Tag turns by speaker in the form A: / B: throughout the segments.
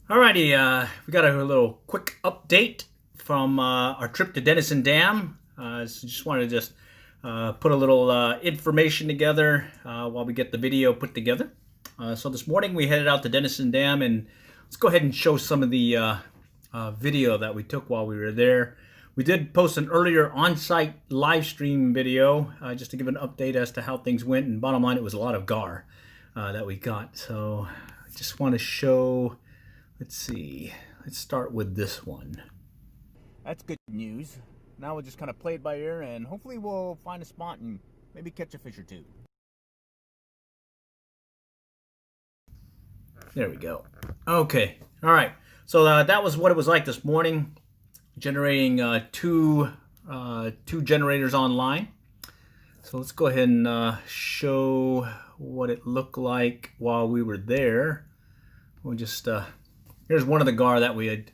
A: Alrighty, we got a little quick update from our trip to Denison Dam. So just wanted to put a little information together while we get the video put together. So this morning we headed out to Denison Dam, and let's go ahead and show some of the video that we took while we were there. We did post an earlier on-site live stream video just to give an update as to how things went, and bottom line, it was a lot of gar that we got. So I just want to show. Let's see. Let's start with this one. That's good news. Now we'll just kind of play it by ear, and hopefully we'll find a spot and maybe catch a fish or two. There we go. Okay. All right. So that was what it was like this morning. Generating two generators online. So let's go ahead and show what it looked like while we were there. We'll just here's one of the gar that we had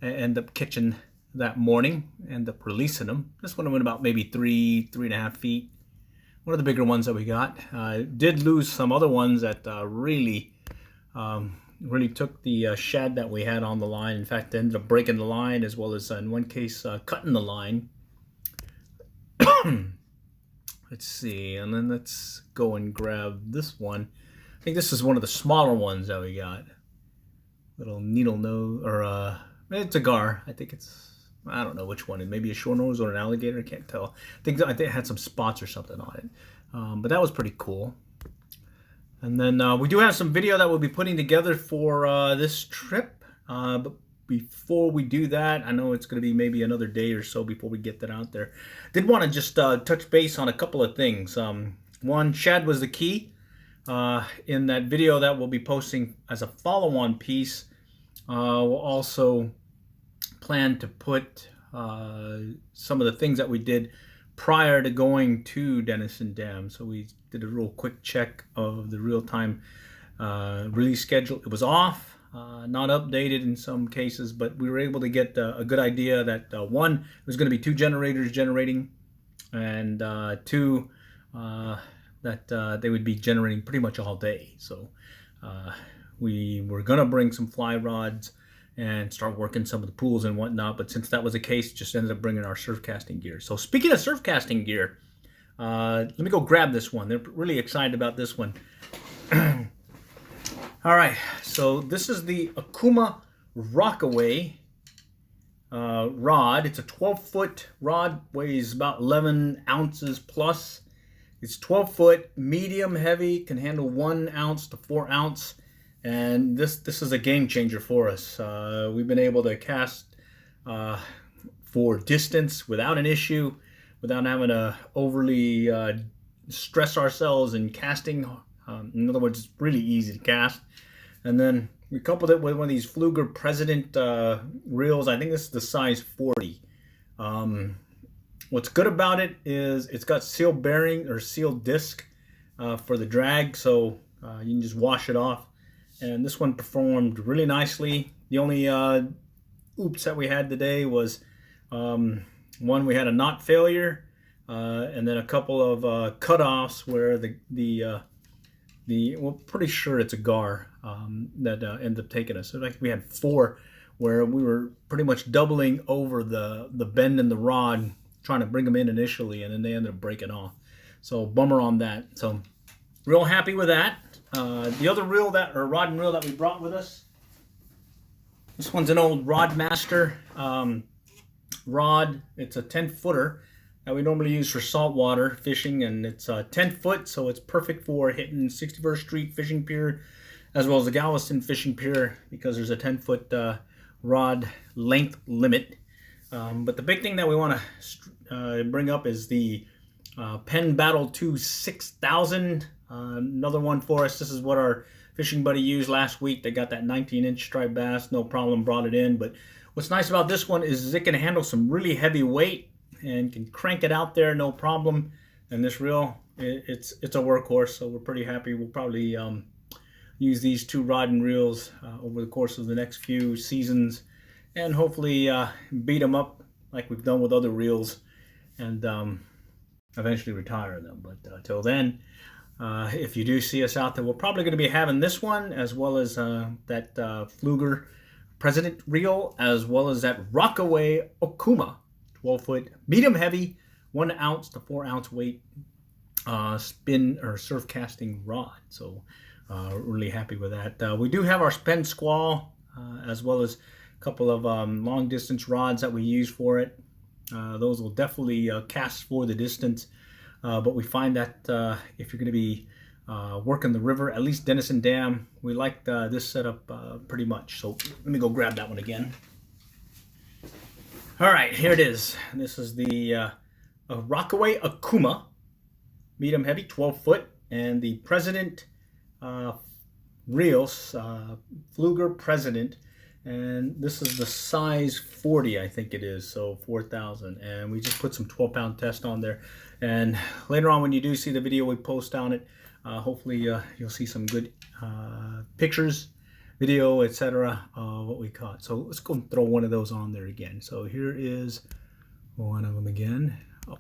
A: end up catching that morning. End up releasing them. This one went about maybe 3.5 feet. One of the bigger ones that we got. Did lose some other ones that really took the shad that we had on the line. In fact, they ended up breaking the line, as well as in one case cutting the line. Let's see, and then let's go and grab this one. I think this is one of the smaller ones that we got. Little needle nose, or it's a gar. I think I don't know which one. It may be a shore nose or an alligator. I can't tell. I think it had some spots or something on it. But that was pretty cool. And then we do have some video that we'll be putting together for this trip. But before we do that, I know it's going to be maybe another day or so before we get that out there. Did want to just touch base on a couple of things. One, shad was the key. In that video that we'll be posting as a follow-on piece, we'll also plan to put some of the things that we did prior to going to Denison Dam. So we did a real quick check of the real-time release schedule. It was off, not updated in some cases, but we were able to get a good idea that one, it was going to be 2 generators generating, and 2, that they would be generating pretty much all day. So we were going to bring some fly rods and start working some of the pools and whatnot, but since that was the case, just ended up bringing our surf casting gear. So speaking of surf casting gear, let me go grab this one. They're really excited about this one. All right, so this is the Okuma Rockaway rod. It's a 12-foot rod, weighs about 11 ounces plus. It's 12 foot, medium heavy, can handle 1 ounce to 4 ounce, and this is a game changer for us. We've been able to cast for distance without an issue, without having to overly stress ourselves in casting. In other words, it's really easy to cast. And then we coupled it with one of these Pflueger President reels. I think this is the size 40. What's good about it is it's got sealed bearing or sealed disc for the drag, so you can just wash it off. And this one performed really nicely. The only oops that we had today was one, we had a knot failure, and then a couple of cutoffs where we're pretty sure it's a gar that ended up taking us. So like we had 4 where we were pretty much doubling over the bend in the rod, trying to bring them in initially, and then they ended up breaking off. So bummer on that. So real happy with that. The other reel rod and reel that we brought with us, this one's an old Rodmaster rod. It's a 10-footer that we normally use for saltwater fishing, and it's 10 foot, so it's perfect for hitting 61st Street Fishing Pier as well as the Galveston Fishing Pier, because there's a 10-foot rod length limit. But the big thing that we want to bring up is the Penn Battle 2 6000. Another one for us. This is what our fishing buddy used last week. They got that 19-inch striped bass, no problem, brought it in. But what's nice about this one is it can handle some really heavy weight and can crank it out there, no problem. And this reel, it's a workhorse, so we're pretty happy. We'll probably use these 2 rod and reels over the course of the next few seasons, and hopefully beat them up like we've done with other reels, and eventually retire them. But till then, if you do see us out there, we're probably going to be having this one as well as that Pflueger President reel, as well as that Rockaway Okuma 12-foot medium heavy, 1 ounce to 4 ounce weight spin or surf casting rod. So really happy with that. We do have our Spin Squall, as well as a couple of long distance rods that we use for it. Those will definitely cast for the distance, but we find that if you're going to be working the river, at least Denison Dam, we like this setup pretty much. So let me go grab that one again. All right, here it is. This is the Rockaway Okuma medium heavy 12-foot, and the President reels, Pflueger President, and this is the size 40, I think it is, so 4,000, and we just put some 12-pound test on there. And later on, when you do see the video we post on it, hopefully you'll see some good pictures, video, etc. What we caught. So let's go and throw one of those on there again. So here is one of them again. Oh,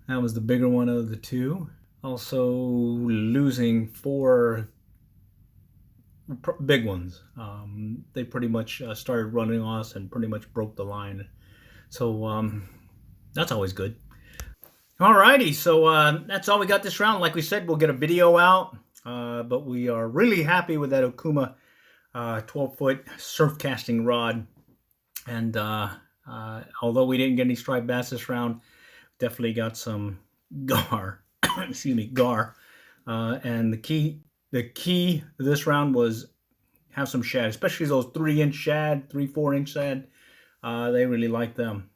A: that was the bigger one of the two. Also losing 4 big ones. They pretty much started running us and pretty much broke the line. So that's always good. Alrighty, so that's all we got this round. Like we said, we'll get a video out, but we are really happy with that Okuma 12-foot surf casting rod. And although we didn't get any striped bass this round, definitely got some gar. Excuse me, gar. And the key this round was have some shad, especially those 3-inch shad, 3-4-inch shad. They really like them.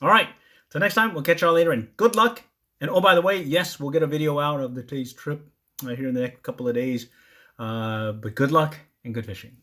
A: All right. So next time, we'll catch y'all later, and good luck. And oh, by the way, yes, we'll get a video out of today's trip here in the next couple of days. But good luck and good fishing.